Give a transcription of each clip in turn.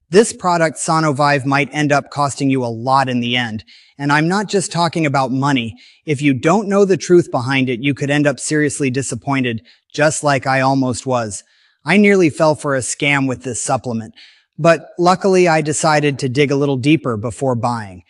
This product, SonoVive, might end up costing you a lot in the end. And I'm not just talking about money. If you don't know the truth behind it, you could end up seriously disappointed, just like I almost was. I nearly fell for a scam with this supplement. But luckily, I decided to dig a little deeper before buying.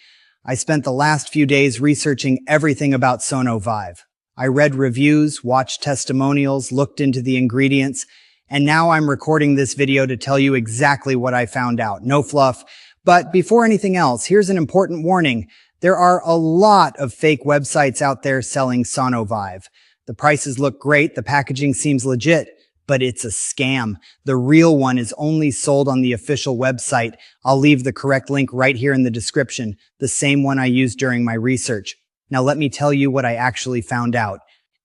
I spent the last few days researching everything about SonoVive. I read reviews, watched testimonials, looked into the ingredients, and now I'm recording this video to tell you exactly what I found out. No fluff. But before anything else, here's an important warning. There are a lot of fake websites out there selling SonoVive. The prices look great, the packaging seems legit, but it's a scam. The real one is only sold on the official website. I'll leave the correct link right here in the description, the same one I used during my research. Now let me tell you what I actually found out.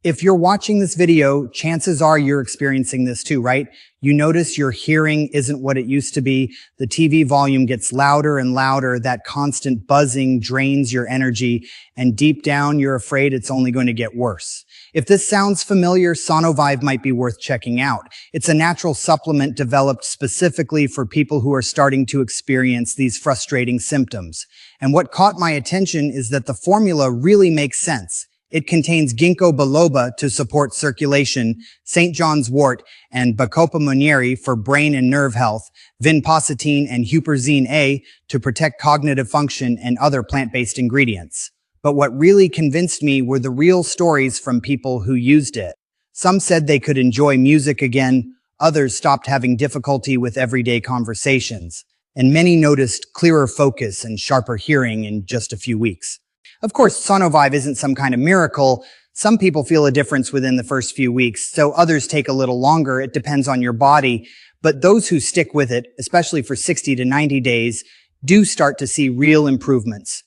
If you're watching this video, chances are you're experiencing this too, right? You notice your hearing isn't what it used to be. The TV volume gets louder and louder. That constant buzzing drains your energy, and deep down, you're afraid it's only going to get worse. If this sounds familiar, SonoVive might be worth checking out. It's a natural supplement developed specifically for people who are starting to experience these frustrating symptoms. And what caught my attention is that the formula really makes sense. It contains Ginkgo Biloba to support circulation, St. John's Wort, and Bacopa Monnieri for brain and nerve health, vinpocetine and huperzine A to protect cognitive function, and other plant-based ingredients. But what really convinced me were the real stories from people who used it. Some said they could enjoy music again, others stopped having difficulty with everyday conversations, and many noticed clearer focus and sharper hearing in just a few weeks. Of course, SonoVive isn't some kind of miracle. Some people feel a difference within the first few weeks, so others take a little longer. It depends on your body. But those who stick with it, especially for 60 to 90 days, do start to see real improvements.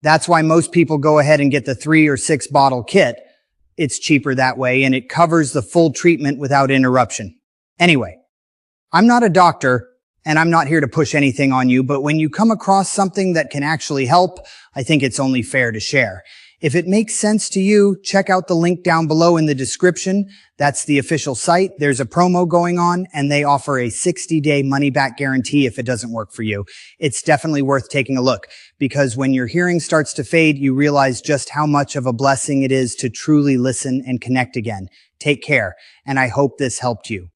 That's why most people go ahead and get the 3 or 6 bottle kit. It's cheaper that way, and it covers the full treatment without interruption. Anyway, I'm not a doctor, and I'm not here to push anything on you, but when you come across something that can actually help, I think it's only fair to share. If it makes sense to you, check out the link down below in the description. That's the official site. There's a promo going on, and they offer a 60-day money-back guarantee if it doesn't work for you. It's definitely worth taking a look, because when your hearing starts to fade, you realize just how much of a blessing it is to truly listen and connect again. Take care, and I hope this helped you.